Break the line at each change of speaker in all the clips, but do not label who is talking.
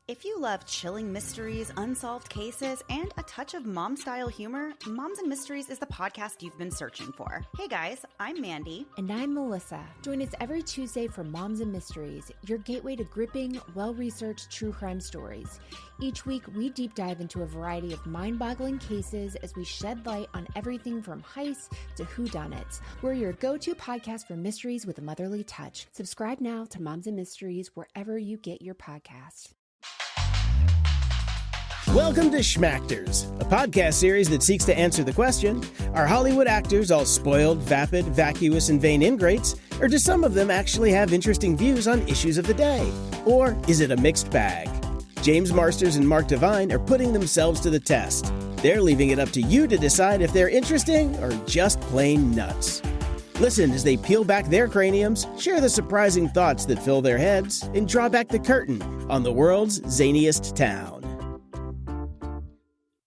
If you love chilling mysteries, unsolved cases, and a touch of mom-style humor, Moms and Mysteries is the podcast you've been searching for. Hey guys, I'm Mandy.
And I'm Melissa. Join us every Tuesday for Moms and Mysteries, your gateway to gripping, well-researched true crime stories. Each week, we deep dive into a variety of mind-boggling cases as we shed light on everything from heists to whodunits. We're your go-to podcast for mysteries with a motherly touch. Subscribe now to Moms and Mysteries wherever you get your podcasts.
Welcome to Schmactors, a podcast series that seeks to answer the question, are Hollywood actors all spoiled, vapid, vacuous, and vain ingrates, or do some of them actually have interesting views on issues of the day? Or is it a mixed bag? James Marsters and Mark Devine are putting themselves to the test. They're leaving it up to you to decide if they're interesting or just plain nuts. Listen as they peel back their craniums, share the surprising thoughts that fill their heads, and draw back the curtain on the world's zaniest town.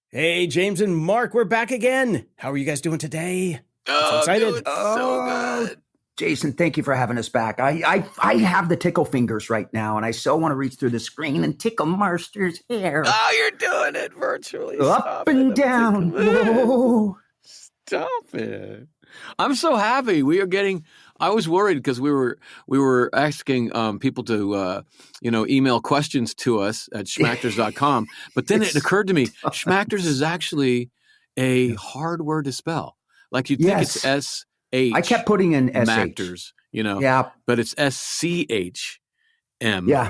Hey, James and Mark, we're back again. How are you guys doing today?
Oh,
excited.
So good.
Jason, thank you for having us back. I have the tickle fingers right now, and I so want to reach through the screen and tickle Marster's hair.
Oh, you're doing it virtually.
Up and down. Whoa.
Stop it. I'm so happy. I was worried because we were asking people to email questions to us at schmactors.com. But then it occurred to me, Schmactors is actually a hard word to spell. Like you'd think it's S-H.
I kept putting in S-H.
Schmactors,
Yeah.
But it's S-C-H-M.
Yeah.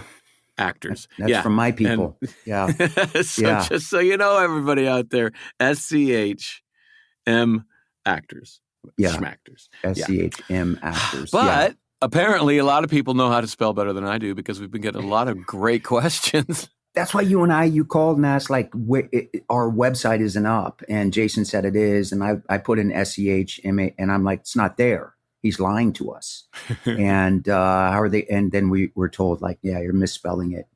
Actors.
That's from my people.
Just so you know, everybody out there, S-C-H-M actors.
Yeah.
Schmactors.
S-C-H-M actors.
But apparently a lot of people know how to spell better than I do because we've been getting a lot of great questions.
That's why you called and asked, like, our website isn't up. And Jason said it is. And I put in S-C-H-M-A, and I'm like, it's not there. He's lying to us. And how are they? And then we were told, like, yeah, you're misspelling it.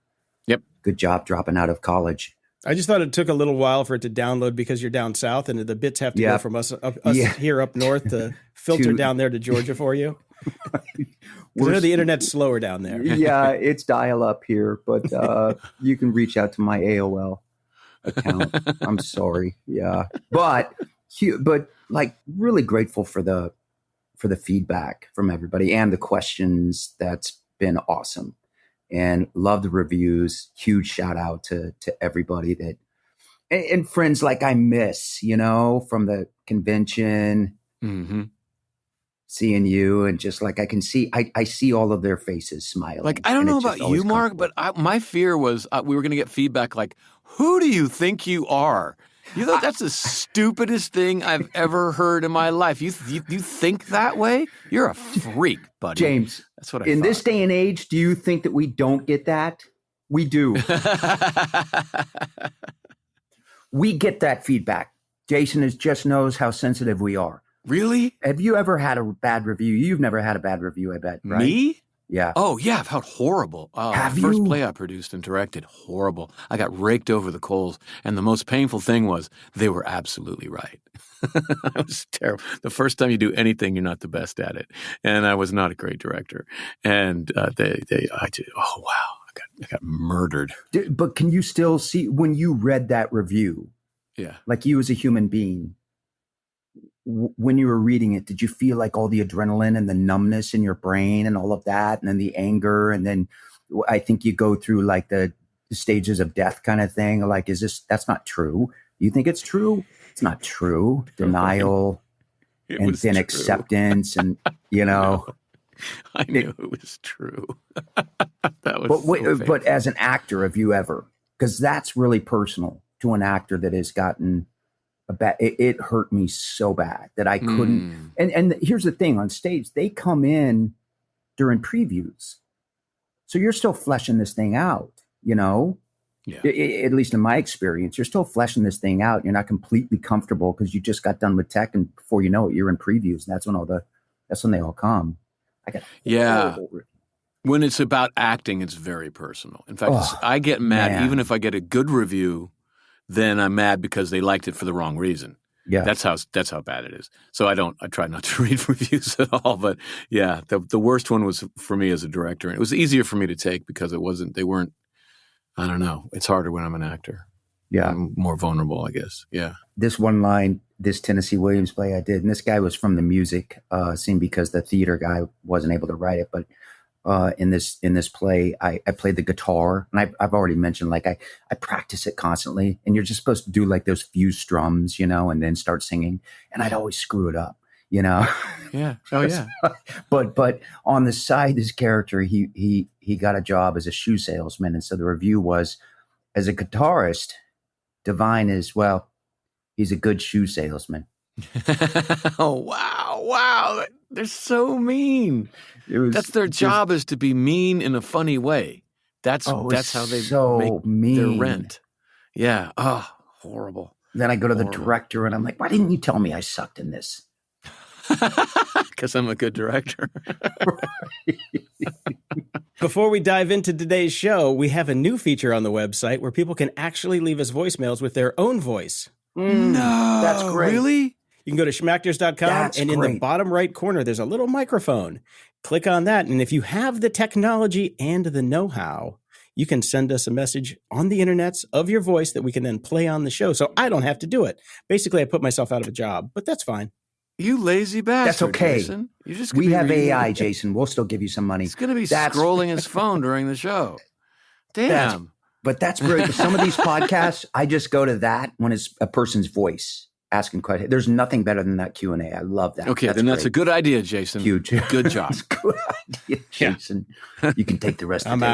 Yep.
Good job dropping out of college.
I just thought it took a little while for it to download because you're down south and the bits have to go from us here up north to filter down there to Georgia for you. The internet's slower down there.
Yeah, it's dial up here, but you can reach out to my AOL account. I'm sorry. Yeah. But like really grateful for the feedback from everybody and the questions. That's been awesome. And love the reviews. Huge shout out to everybody and friends like I miss, from the convention, seeing you, and just like I can see, I see all of their faces smiling.
Like, I don't know about you, Mark, but my fear was we were going to get feedback like, who do you think you are? You thought that's the stupidest thing I've ever heard in my life. You think that way? You're a freak, buddy.
James,
that's what I
in
thought.
this day and age, do you think that we don't get that? We do. We get that feedback. Jason just knows how sensitive we are.
Really?
Have you ever had a bad review? You've never had a bad review, I bet, right?
Me?
Yeah.
Oh, yeah. I've had horrible.
Have
the first
you?
play I produced and directed, horrible. I got raked over the coals. And the most painful thing was they were absolutely right. It was terrible. The first time you do anything, you're not the best at it. And I was not a great director. And I got murdered.
But can you still see when you read that review?
Yeah.
Like you as a human being, when you were reading it, did you feel like all the adrenaline and the numbness in your brain and all of that, and then the anger, and then I think you go through like the stages of death kind of thing? Like, that's not true? You think it's true? It's not true. Denial, and then true. Acceptance, and
No, I knew it was true. That was.
But as an actor, have you ever? Because that's really personal to an actor that has gotten. It hurt me so bad that I couldn't. And here's the thing: on stage, they come in during previews, so you're still fleshing this thing out. Yeah. At least in my experience, you're still fleshing this thing out. You're not completely comfortable because you just got done with tech, and before you know it, you're in previews. And that's when they all come.
When it's about acting, it's very personal. In fact, I get mad even if I get a good review. Then I'm mad because they liked it for the wrong reason. Yeah, that's how bad it is. So I try not to read reviews at all. But yeah, the worst one was for me as a director, and it was easier for me to take because they weren't I don't know. It's harder when I'm an actor.
Yeah.
I'm more vulnerable, I guess. Yeah.
This one line, this Tennessee Williams play I did, and this guy was from the music scene because the theater guy wasn't able to write it. But in this play, I played the guitar, and I've already mentioned, like, I practice it constantly, and you're just supposed to do like those few strums, and then start singing. And I'd always screw it up,
Yeah. Oh yeah.
But on the side, this character, he got a job as a shoe salesman. And so the review was, as a guitarist, Divine is, well, he's a good shoe salesman.
Oh, wow. They're so mean. That's their job, is to be mean in a funny way. That's how they make their rent. Yeah. Oh, horrible.
Then I go to the director and I'm like, why didn't you tell me I sucked in this?
Because I'm a good director.
Before we dive into today's show, we have a new feature on the website where people can actually leave us voicemails with their own voice.
No.
That's great.
Really?
You can go to schmactors.com, and in the bottom right corner, there's a little microphone. Click on that, and if you have the technology and the know-how, you can send us a message on the internets of your voice that we can then play on the show, so I don't have to do it. Basically, I put myself out of a job, but that's fine.
You lazy bastard.
That's okay.
Jason. You're just
we have AI, Jason. We'll still give you some money.
He's going to be scrolling his phone during the show. Damn.
But that's brilliant. Some of these podcasts, I just go to that when it's a person's voice asking questions. There's nothing better than that Q&A. I love that.
Okay, that's a good idea, Jason.
Huge.
Good job.
Good idea, Jason. Yeah. You can take the rest of the day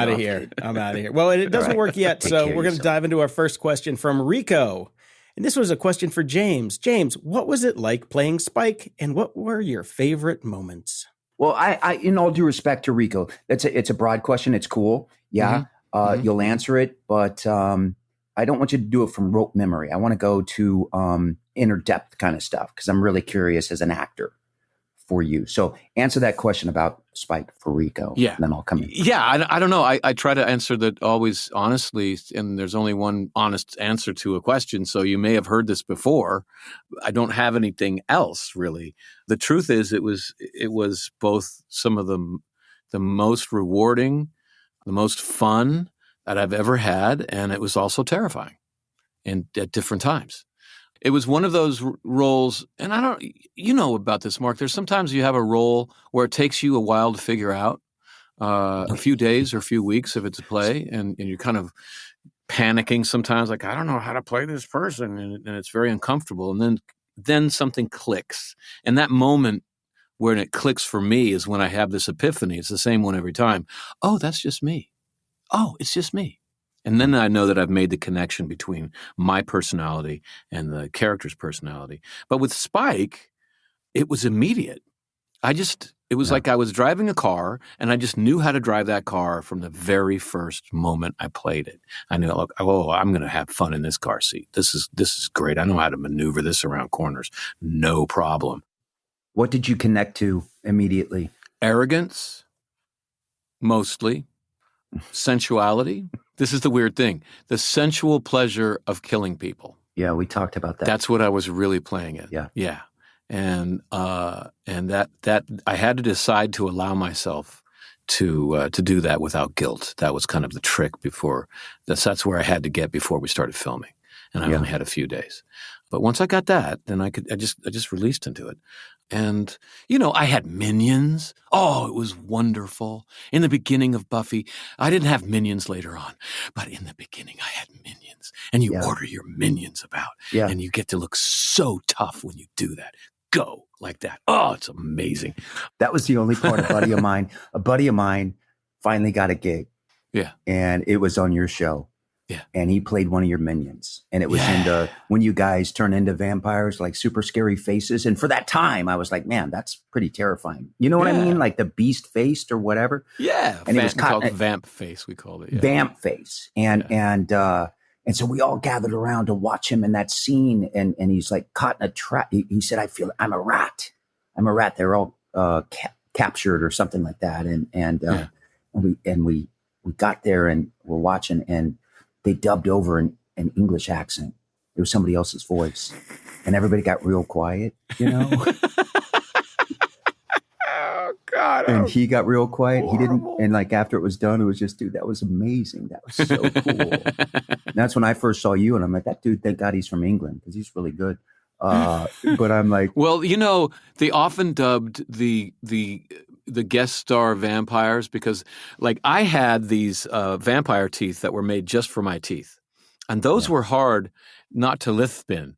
I'm out of here. Well, it doesn't work yet, so we're going to dive into our first question from Rico. And this was a question for James. James, what was it like playing Spike, and what were your favorite moments?
Well, I in all due respect to Rico, it's a broad question. It's cool. Yeah. Mm-hmm. You'll answer it, but I don't want you to do it from rote memory. I want to go to inner depth kind of stuff, because I'm really curious as an actor for you. So answer that question about Spike for Rico.
Yeah.
And then I'll come in.
Yeah. I don't know. I try to answer that always honestly, and there's only one honest answer to a question. So you may have heard this before. I don't have anything else really. The truth is it was both some of the most rewarding, the most fun that I've ever had. And it was also terrifying and at different times. It was one of those roles, and you know about this, Mark. There's sometimes you have a role where it takes you a while to figure out, a few days or a few weeks if it's a play, and you're kind of panicking sometimes, like, I don't know how to play this person, and it's very uncomfortable. And then something clicks. And that moment when it clicks for me is when I have this epiphany. It's the same one every time. Oh, that's just me. Oh, it's just me. And then I know that I've made the connection between my personality and the character's personality. But with Spike, it was immediate. It was like I was driving a car, and I just knew how to drive that car from the very first moment I played it. I knew, look, I'm going to have fun in this car seat. This is great. I know how to maneuver this around corners. No problem.
What did you connect to immediately?
Arrogance, mostly. Sensuality. This is the weird thing. The sensual pleasure of killing people.
Yeah, we talked about that.
That's what I was really playing at.
Yeah.
Yeah. And that I had to decide to allow myself to do that without guilt. That was kind of the trick before. That's where I had to get before we started filming. And I only had a few days. But once I got that, then I just released into it. And, I had minions. Oh, it was wonderful. In the beginning of Buffy, I didn't have minions later on, but in the beginning I had minions. And you order your minions about. Yeah. And you get to look so tough when you do that. Go like that. Oh, it's amazing.
That was the only part. A buddy of mine finally got a gig.
Yeah.
And it was on your show.
Yeah.
And he played one of your minions. And it was into when you guys turn into vampires, like super scary faces. And for that time, I was like, man, that's pretty terrifying. You know what I mean? Like the beast faced or whatever.
Yeah.
And it was
called vamp face, we called it. Yeah.
Vamp face. And so we all gathered around to watch him in that scene. And he's like caught in a trap. He said, I feel I'm a rat. I'm a rat. They're all captured or something like that. And we got there and we're watching, and they dubbed over an English accent. It was somebody else's voice. And everybody got real quiet,
Oh, God.
And he got real quiet.
horrible.
He didn't, and like after it was done, it was just, dude, that was amazing. That was so cool. And that's when I first saw you, and I'm like, that dude, thank God he's from England because he's really good. But I'm like,
well, they often dubbed the guest star vampires because, like, I had these vampire teeth that were made just for my teeth, and those were hard not to lisp in.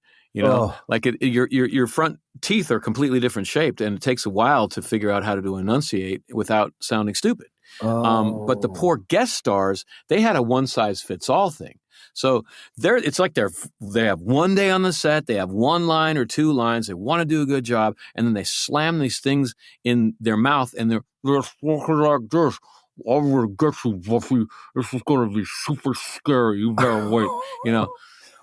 Like your front teeth are completely different shaped, and it takes a while to figure out how to enunciate without sounding stupid. But the poor guest stars, they had a one-size-fits-all thing. So it's like they have one day on the set, they have one line or two lines, they want to do a good job, and then they slam these things in their mouth, and they're talking like this. I'm gonna get you, Buffy. This is gonna be super scary. You better wait. And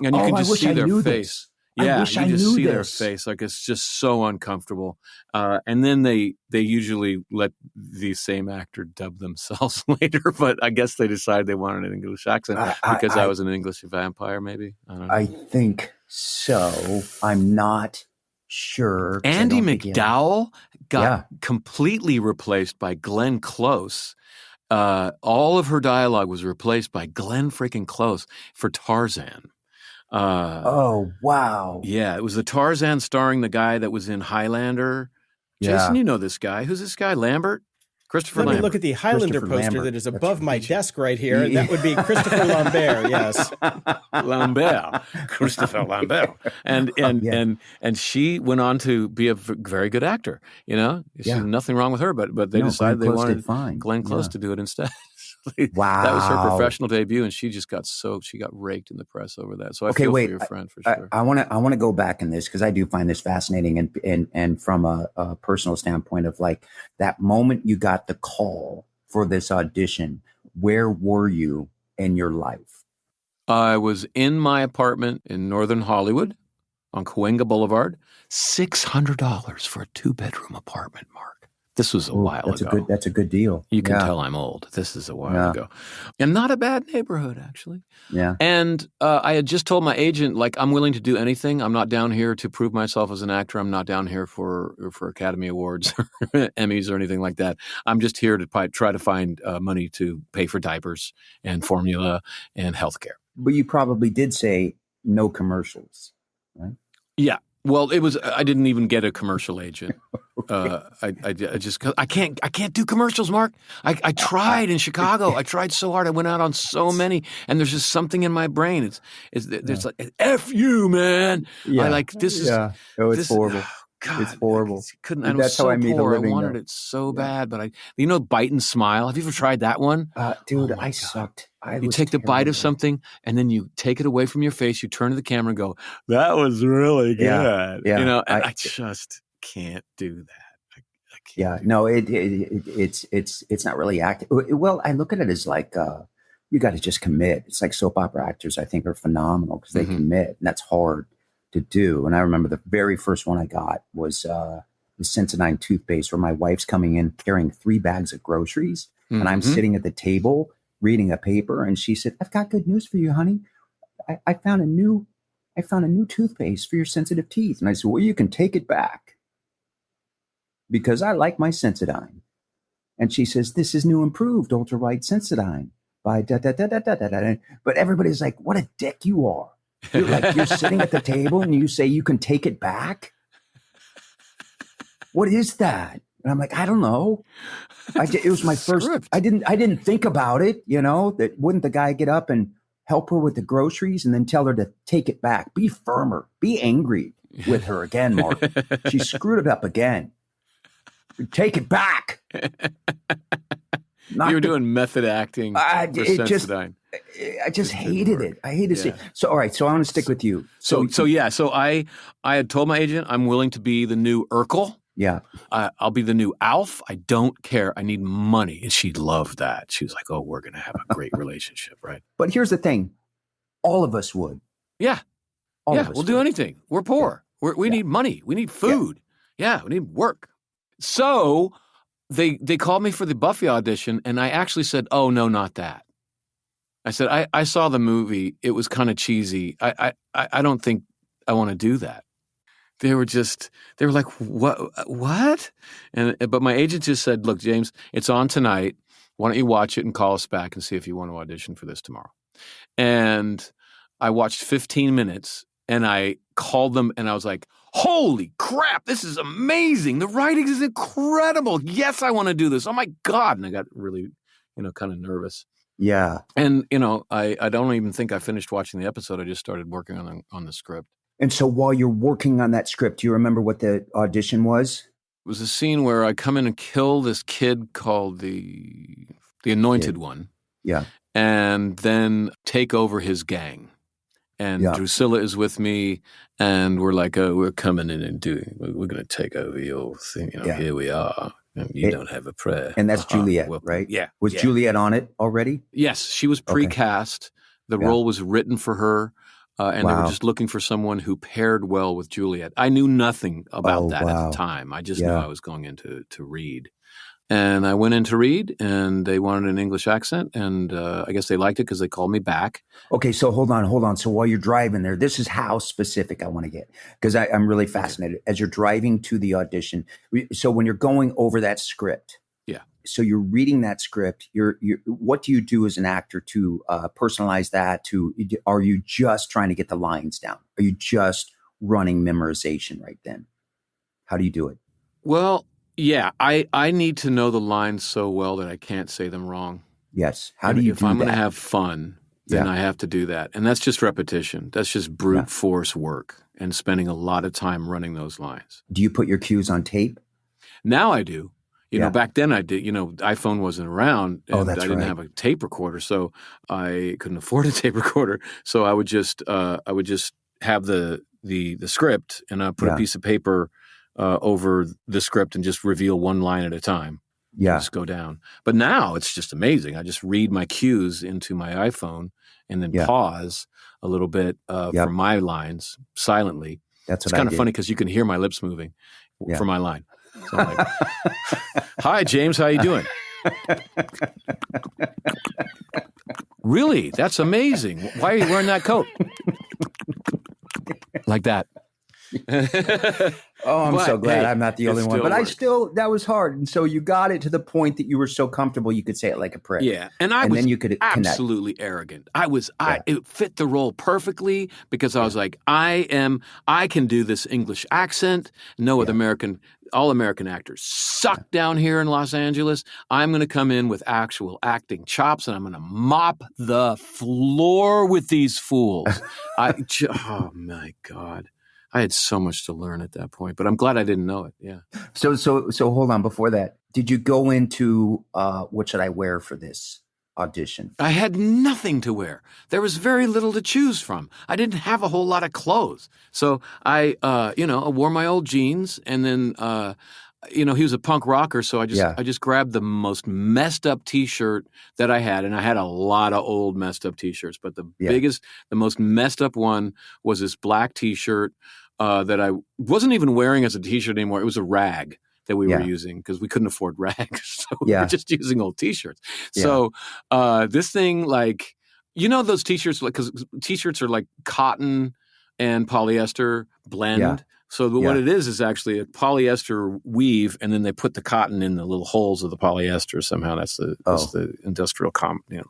you can just see their face. Yeah, you just see their face. Like, it's just so uncomfortable. And then they usually let the same actor dub themselves later, but I guess they decided they wanted an English accent because I was an English vampire, maybe. I don't know.
I think so. I'm not sure.
Andy McDowell got completely replaced by Glenn Close. All of her dialogue was replaced by Glenn freaking Close for Tarzan.
Oh, wow.
Yeah, it was the Tarzan starring the guy that was in Highlander. Jason, you know this guy. Who's this guy? Lambert? Christopher Lambert.
Let me look at the Highlander poster that is above my desk right here. And that would be Christopher Lambert, yes.
Lambert. Christopher Lambert. And she went on to be a very good actor. There's nothing wrong with her, but they decided they wanted Glenn Close to do it instead.
Wow.
That was her professional debut, and she just got raked in the press over that. So I feel for your friend for sure.
I want to go back in this because I do find this fascinating, and from a personal standpoint of like that moment you got the call for this audition, where were you in your life?
I was in my apartment in Northern Hollywood on Cahuenga Boulevard, $600 for a 2-bedroom apartment, Mark. This was a while ago.
That's a good deal.
You can tell I'm old. This is a while ago. And not a bad neighborhood, actually.
Yeah.
And I had just told my agent, like, I'm willing to do anything. I'm not down here to prove myself as an actor. I'm not down here for Academy Awards or Emmys or anything like that. I'm just here to try to find money to pay for diapers and formula and healthcare.
But you probably did say no commercials, right?
Yeah. Well, I didn't even get a commercial agent. I can't do commercials, Mark. I tried in Chicago. I tried so hard. I went out on so many, and there's just something in my brain. There's like, F you, man.
Yeah.
I like, this is.
Yeah. Oh, it's horrible.
God,
it's horrible.
That's how I made a living. I wanted it so bad, but bite and smile. Have you ever tried that one?
Dude, I sucked.
You take the bite of something, and then you take it away from your face. You turn to the camera and go, "That was really good."
Yeah.
And I just can't do that. I can't.
Yeah, no, it's not really acting. Well, I look at it as like you got to just commit. It's like soap opera actors. I think are phenomenal because they commit, and that's hard to do. And I remember the very first one I got was the Sensodyne toothpaste, where my wife's coming in carrying 3 bags of groceries, and I'm sitting at the table reading a paper, and she said, "I've got good news for you, honey. I found a new toothpaste for your sensitive teeth." And I said, "Well, you can take it back because I like my Sensodyne." And she says, "This is new improved ultra white Sensodyne by da da da da da da da." But everybody's like, "What a dick you are! You're sitting at the table and you say you can take it back. What is that?" And I'm like, "I don't know. It was my first. I didn't think about it. That wouldn't the guy get up and help her with the groceries and then tell her to take it back? Be firmer. Be angry with her again, Mark. She screwed it up again. Take it back."
You were doing method acting for Sensodyne.
I just hated it. I hated it. So, all right. So I want to stick with you.
So I had told my agent I'm willing to be the new Urkel.
Yeah.
I'll be the new Alf. I don't care. I need money. And she loved that. She was like, "Oh, we're going to have a great relationship, right?"
But here's the thing. All of us would.
Yeah. We'll do anything. We're poor. We need money. We need food. Yeah, we need work. So they called me for the Buffy audition, and I actually said, "Oh, no, not that." I said, I saw the movie. It was kind of cheesy. I don't think I want to do that. they were like, what? But my agent just said, look, James, it's on tonight. Why don't you watch it and call us back and see if you want to audition for this tomorrow? And I watched 15 minutes and I called them and I was like, holy crap, this is amazing. The writing is incredible. Yes, I want to do this. Oh my God. And I got really, kind of nervous.
Yeah.
And, I don't even think I finished watching the episode. I just started working on the script.
And so while you're working on that script, do you remember what the audition was?
It was a scene where I come in and kill this kid called the Anointed One.
Yeah.
And then take over his gang. And Drusilla is with me, and we're like, oh, we're coming in and we're going to take over your thing. Here we are. And you don't have a prayer.
And that's Juliet, right?
Yeah.
Was Juliet on it already?
Yes, she was pre-cast. The role was written for her. And they were just looking for someone who paired well with Juliet. I knew nothing about that at the time. I just knew I was going in to read. And I went in to read, and they wanted an English accent, and I guess they liked it because they called me back.
Okay, so hold on. So while you're driving there, this is how specific I want to get, because I'm really fascinated. As you're driving to the audition, so when you're going over that script, so you're reading that script, you're what do you do as an actor to personalize that? Are you just trying to get the lines down? Are you just running memorization right then? How do you do it?
Well, yeah, I need to know the lines so well that I can't say them wrong.
Yes. How do you do that?
If I'm going to have fun, then I have to do that. And that's just repetition. That's just brute force work and spending a lot of time running those lines.
Do you put your cues on tape?
Now I do. Back then I did, iPhone wasn't around and I didn't have a tape recorder, so I couldn't afford a tape recorder. So I would just have the script, and I put a piece of paper over the script and just reveal one line at a time. Yeah. Just go down. But now it's just amazing. I just read my cues into my iPhone and then pause a little bit for my lines silently. It's kind of funny because you can hear my lips moving for my line. So I'm like, hi, James, how you doing? Really? That's amazing. Why are you wearing that coat? Like that.
Oh, I'm so glad I'm not the only one. But that was hard. And so you got it to the point that you were so comfortable you could say it like a prayer.
Yeah. And then you could absolutely arrogant. It fit the role perfectly because I was like, I can do this English accent. No other all American actors suck down here in Los Angeles. I'm going to come in with actual acting chops and I'm going to mop the floor with these fools. Oh my God. I had so much to learn at that point, but I'm glad I didn't know it. Yeah.
So hold on. Before that, did you go into what should I wear for this audition?
I had nothing to wear. There was very little to choose from. I didn't have a whole lot of clothes, so I wore my old jeans, and then he was a punk rocker, so I just grabbed the most messed up T-shirt that I had, and I had a lot of old messed up T-shirts, but the most messed up one was this black T-shirt that I wasn't even wearing as a T-shirt anymore. It was a rag that we were using because we couldn't afford rags, so we were just using old T-shirts. Yeah. So this thing, like, those T-shirts, like, because T-shirts are like cotton and polyester blend. Yeah. So what it is actually a polyester weave, and then they put the cotton in the little holes of the polyester. Somehow that's the industrial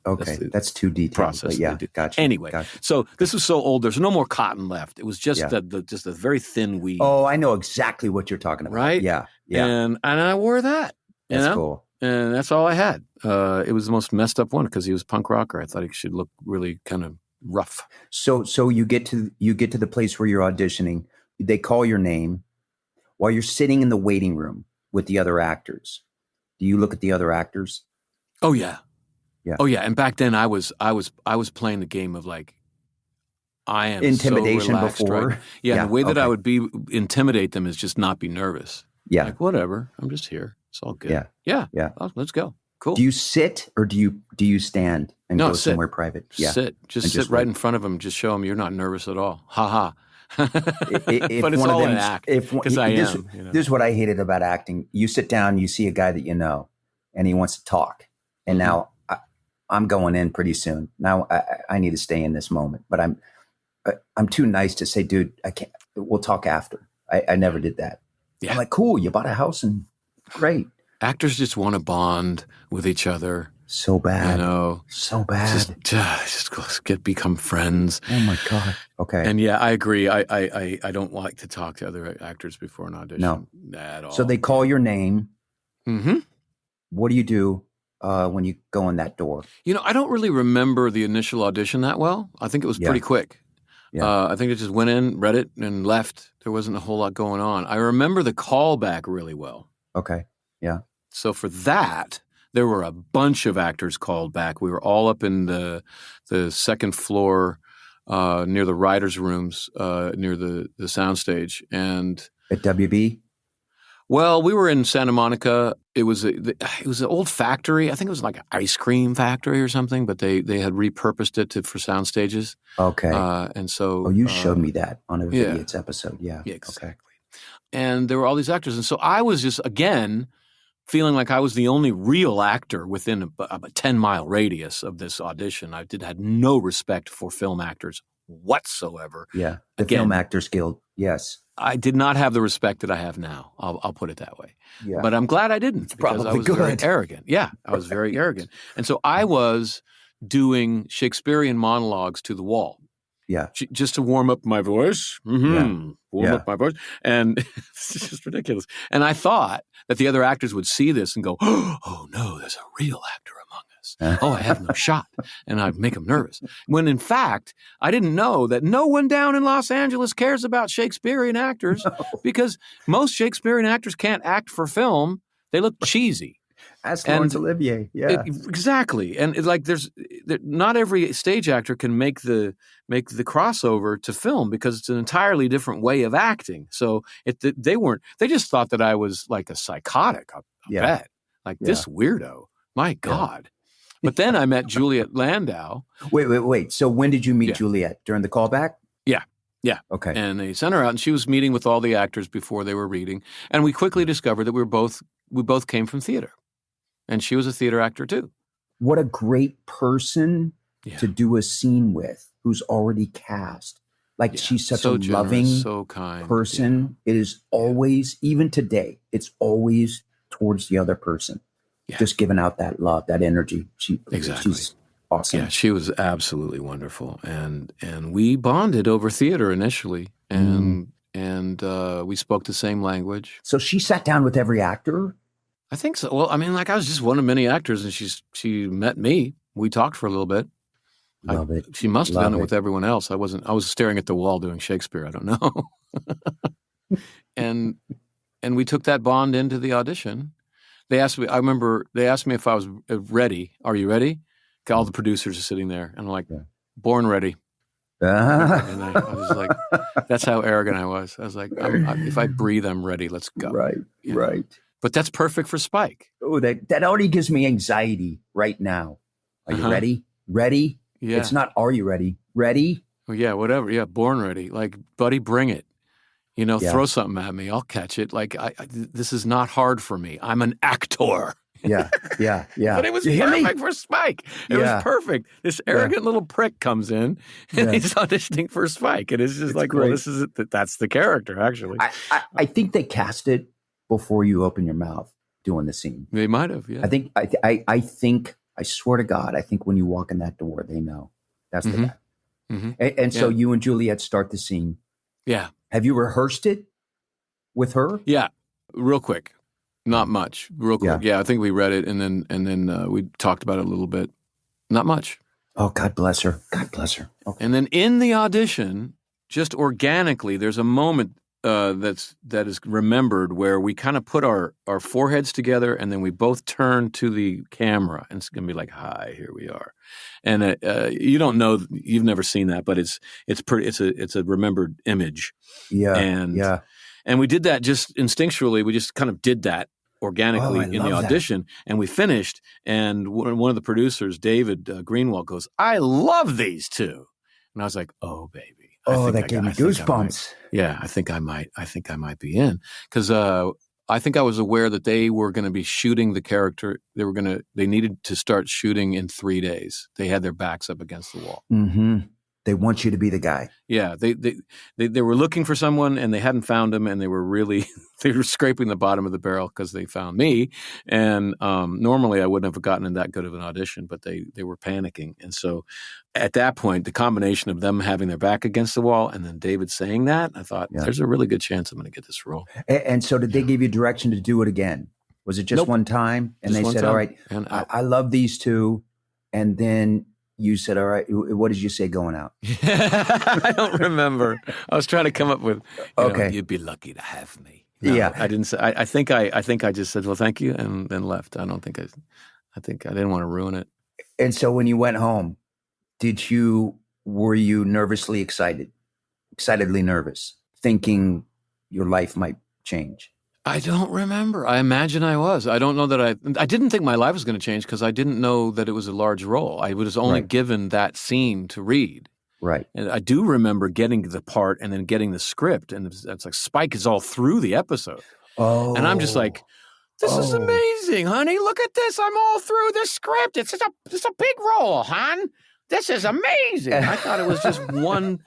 Okay, that's too detailed.
Process.
Yeah, gotcha.
Anyway, so this was so old. There's no more cotton left. It was just just a very thin weave.
Oh, I know exactly what you're talking about.
Right?
Yeah.
And I wore that.
That's cool.
And that's all I had. It was the most messed up one because he was a punk rocker. I thought he should look really kind of rough.
So you get to the place where you're auditioning. They call your name while you're sitting in the waiting room with the other actors. Do you look at the other actors?
Oh yeah. Yeah. Oh yeah. And back then I was playing the game of like, I am
intimidation
so relaxed,
before.
Right? Yeah. The way that I would intimidate them is just not be nervous.
Yeah.
Like, whatever. I'm just here. It's all good.
Yeah.
Yeah.
Yeah.
Oh, let's go. Cool.
Do you sit or do you stand and go somewhere private?
Yeah. Sit right in front of them. Just show them you're not nervous at all. Ha ha. But it's all an act because I am.
This is what I hated about acting. You sit down, you see a guy that you know, and he wants to talk. And now I'm going in pretty soon. Now I need to stay in this moment. But I'm too nice to say, dude, I can't. We'll talk after. I never did that.
Yeah.
I'm like, cool, you bought a house and great.
Actors just want to bond with each other.
So bad. So bad.
Just become friends.
Oh my God. Okay.
And yeah, I agree. I don't like to talk to other actors before an audition.
No.
At all.
So they call your name.
Mm-hmm.
What do you do when you go in that door?
I don't really remember the initial audition that well. I think it was pretty quick.
Yeah.
I think I just went in, read it, and left. There wasn't a whole lot going on. I remember the callback really well.
Okay. Yeah.
So for that, there were a bunch of actors called back. We were all up in the second floor near the writers' rooms, near the soundstage. And
at WB?
Well, we were in Santa Monica. It was an old factory. I think it was like an ice cream factory or something, but they had repurposed it for sound stages.
Okay.
And so...
you showed me that on a Idiots episode. Yeah.
Exactly.
Okay.
And there were all these actors. And so I was just, again, feeling like I was the only real actor within a 10-mile radius of this audition. I had no respect for film actors whatsoever.
Yeah. The Film Actors Guild. Yes.
I did not have the respect that I have now. I'll put it that way.
Yeah.
But I'm glad I didn't because I was very arrogant. Yeah, I was very arrogant. And so I was doing Shakespearean monologues to the wall.
Yeah.
Just to warm up my voice. Mm-hmm. Warm up my voice. And it's just ridiculous. And I thought that the other actors would see this and go, oh no, there's a real actor among us. Oh, I have no shot. And I'd make them nervous. When in fact, I didn't know that no one down in Los Angeles cares about Shakespearean actors because most Shakespearean actors can't act for film. They look cheesy.
Ask Laurence Olivier. Yeah,
exactly. And not every stage actor can make the crossover to film because it's an entirely different way of acting. So they just thought that I was like a psychotic. I bet like this weirdo. My God. But then I met Juliet Landau.
Wait. So when did you meet Juliet? During the callback?
Yeah.
Okay.
And they sent her out, and she was meeting with all the actors before they were reading. And we quickly discovered that we both came from theater. And she was a theater actor too.
What a great person to do a scene with who's already cast. Like she's such a generous, loving,
so kind
person. Yeah. It is always, even today, it's always towards the other person. Yeah. Just giving out that love, that energy. She's awesome.
Yeah, she was absolutely wonderful. And we bonded over theater initially. And we spoke the same language.
So she sat down with every actor?
I think so. Well, I mean, like I was just one of many actors, and she met me. We talked for a little bit.
Love it.
She must have done it with everyone else. I was staring at the wall doing Shakespeare. I don't know. and we took that bond into the audition. They asked me. I remember they asked me if I was ready. Are you ready? All the producers are sitting there, and I'm like, born ready. And I was like, that's how arrogant I was. I was like, if I breathe, I'm ready. Let's go.
Right. Right.
But that's perfect for Spike.
Oh, that already gives me anxiety right now. Are you ready? Ready?
Yeah.
It's not, are you ready? Ready?
Oh, yeah, whatever. Yeah, born ready. Like, buddy, bring it. Throw something at me. I'll catch it. Like, this is not hard for me. I'm an actor.
Yeah.
But it was perfect for Spike. It was perfect. This arrogant little prick comes in, and he's auditioning for Spike. And it's just like, great. Well, this is it. That's the character, actually.
I think they cast it before you open your mouth doing the scene.
They might have, yeah.
I think, I swear to God, I think when you walk in that door, they know that's the guy. Mm-hmm. And so you and Juliet start the scene.
Yeah.
Have you rehearsed it with her?
Yeah. Real quick. Not much. Real quick. Yeah, I think we read it and then we talked about it a little bit. Not much.
Oh, God bless her. God bless her. Okay.
And then in the audition, just organically, there's a moment that is remembered where we kind of put our foreheads together and then we both turn to the camera and it's going to be like, hi, here we are. And you don't know, you've never seen that, but it's a remembered image.
Yeah.
And we did that just instinctually. We just kind of did that organically in the audition and we finished. And one of the producers, David Greenwald, goes, I love these two. And I was like, oh, baby.
That gave me goosebumps.
I think I might be in because I think I was aware that they were going to be shooting the character. They needed to start shooting in 3 days. They had their backs up against the wall.
Mm-hmm. They want you to be the guy.
Yeah, they were looking for someone and they hadn't found him, and they were scraping the bottom of the barrel because they found me. And normally I wouldn't have gotten in that good of an audition, but they were panicking. And so at that point, the combination of them having their back against the wall and then David saying that, I thought, there's a really good chance I'm going to get this role.
And so did they give you direction to do it again? Was it just one time? And
just
they said,
time.
all right,
and
I love these two. And then you said, all right, what did you say going out?
I don't remember. I was trying to come up with,
okay,
you'd be lucky to have me.
No, yeah.
I didn't say, I think I just said, well, thank you, and then left. I think I didn't want to ruin it.
And so when you went home, were you excitedly nervous, thinking your life might change?
I don't remember. I imagine I was. I don't know that I didn't think my life was going to change because I didn't know that it was a large role. I was only given that scene to read.
Right.
And I do remember getting the part and then getting the script, and it's like Spike is all through the episode.
Oh.
And I'm just like, this is amazing, honey. Look at this. I'm all through the script. It's a big role, hon. This is amazing. I thought it was just one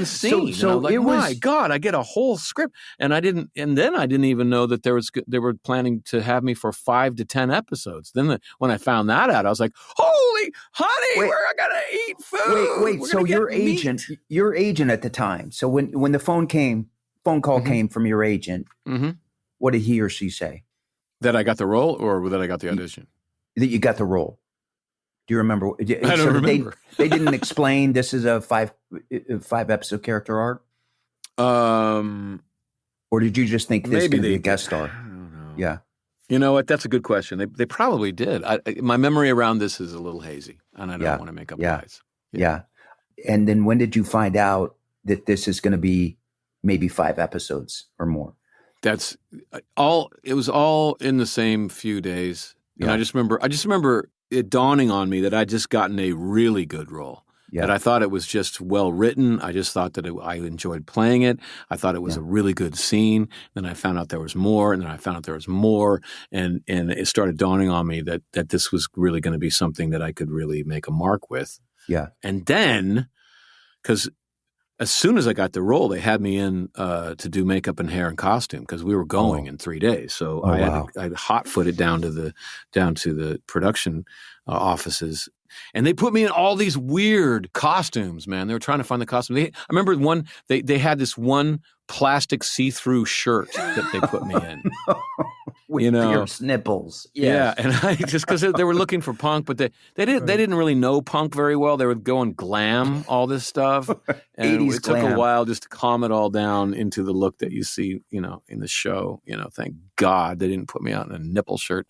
scene.
So
like, my God, I get a whole script. And then I didn't even know that they were planning to have me for 5 to 10 episodes. Then when I found that out, I was like, holy honey, we're going to eat food.
Wait. So your agent at the time. So when the phone call came from your agent, what did he or she say?
That I got the role, or that I got the audition?
That you got the role. Do you remember?
I don't remember.
They didn't explain this is a 5 episode character arc? Or did you just think this is going to be a guest star?
I don't know.
Yeah.
You know what? That's a good question. They probably did. My memory around this is a little hazy, and I don't want to make up lies.
Yeah. And then when did you find out that this is going to be maybe 5 episodes or more?
That's all. It was all in the same few days. And I just remember it dawning on me that I'd just gotten a really good role. Yeah. That I thought it was just well written. I just thought that I enjoyed playing it. I thought it was a really good scene. Then I found out there was more, and then I found out there was more, and it started dawning on me that this was really going to be something that I could really make a mark with. Yeah. And then, because as soon as I got the role, they had me in to do makeup and hair and costume because we were going in 3 days. So I had hot-footed down to the production offices, and they put me in all these weird costumes. Man, they were trying to find the costume. I remember they had this one plastic see-through shirt that they put me in.
With fierce nipples.
Yes. Yeah, and I just because they were looking for punk, but they didn't really know punk very well. They were going glam, all this stuff, and it took a while just to calm it all down into the look that you see, in the show. Thank God they didn't put me out in a nipple shirt.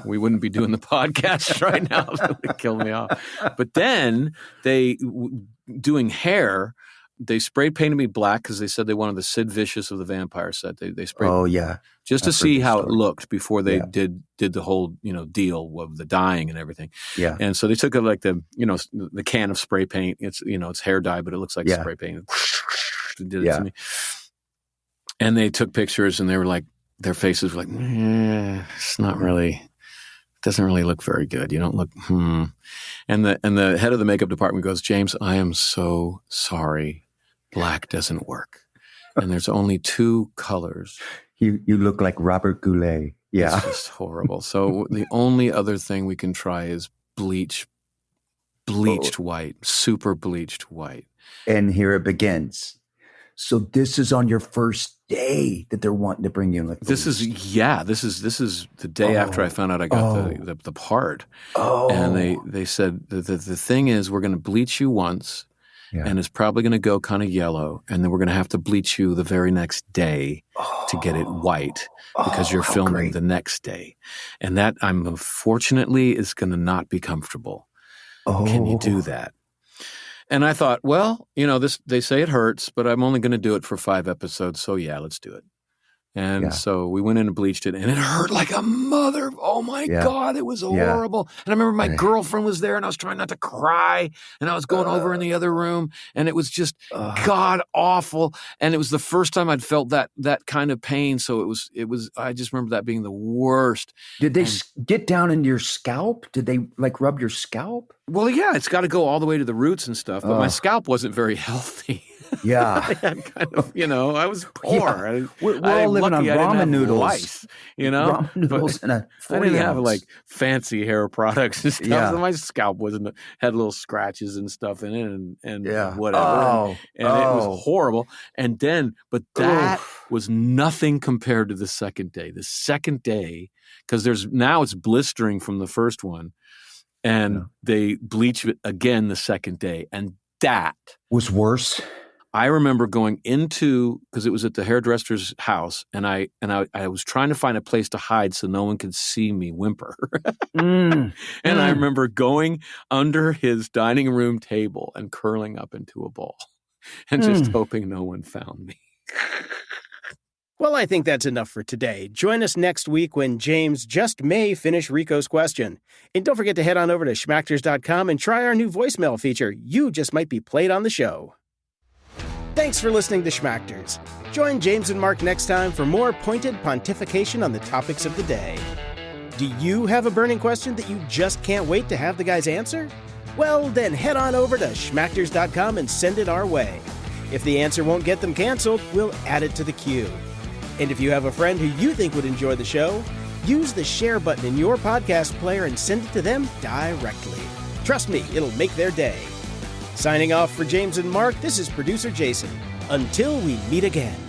We wouldn't be doing the podcast right now. It would kill me off. But then doing hair. They spray painted me black because they said they wanted the Sid Vicious of the Vampire set. They sprayed just to see how it looked before they did the whole deal of the dyeing and everything. Yeah, and so they took the can of spray paint. It's hair dye, but it looks like spray paint. And did it to me, and they took pictures, and they were like, their faces were like, it's not really. Doesn't really look very good. You don't look, And the head of the makeup department goes, James, I am so sorry. Black doesn't work. And there's only 2 colors.
You look like Robert Goulet. Yeah.
It's just horrible. So the only other thing we can try is bleached white, super bleached white.
And here it begins. So this is on your first day that they're wanting to bring you in.
This is the day after I found out I got the part. Oh. And they said the thing is we're going to bleach you once and it's probably going to go kind of yellow. And then we're going to have to bleach you the very next day to get it white because you're filming the next day. And that unfortunately is going to not be comfortable. Oh. Can you do that? And I thought, well, they say it hurts, but I'm only going to do it for 5 episodes. So yeah, let's do it. And so we went in and bleached it, and it hurt like a mother. Oh my God, it was horrible. And I remember my girlfriend was there, and I was trying not to cry, and I was going over in the other room, and it was just God awful. And it was the first time I'd felt that kind of pain. So it was. I just remember that being the worst.
Did they get down into your scalp? Did they like rub your scalp?
Well, yeah, it's got to go all the way to the roots and stuff. But my scalp wasn't very healthy.
Yeah,
I had kind of, I was poor.
Yeah. We're all living on ramen noodles,
lice, ramen
noodles and a 40
I didn't have
ounce.
like fancy hair products and stuff.
Yeah.
So my scalp had little scratches and stuff in it, and whatever.
Oh,
and it was horrible. And then, but that was nothing compared to the second day. The second day, because it's blistering from the first one, and they bleach it again the second day, and that
was worse.
I remember going into, because it was at the hairdresser's house, and I was trying to find a place to hide so no one could see me whimper. And I remember going under his dining room table and curling up into a ball and just hoping no one found me.
Well, I think that's enough for today. Join us next week when James just may finish Rico's question. And don't forget to head on over to schmactors.com and try our new voicemail feature. You just might be played on the show. Thanks for listening to Schmactors. Join James and Mark next time for more pointed pontification on the topics of the day. Do you have a burning question that you just can't wait to have the guys answer? Well, then head on over to schmactors.com and send it our way. If the answer won't get them canceled, we'll add it to the queue. And if you have a friend who you think would enjoy the show, use the share button in your podcast player and send it to them directly. Trust me, it'll make their day. Signing off for James and Mark, this is producer Jason. Until we meet again.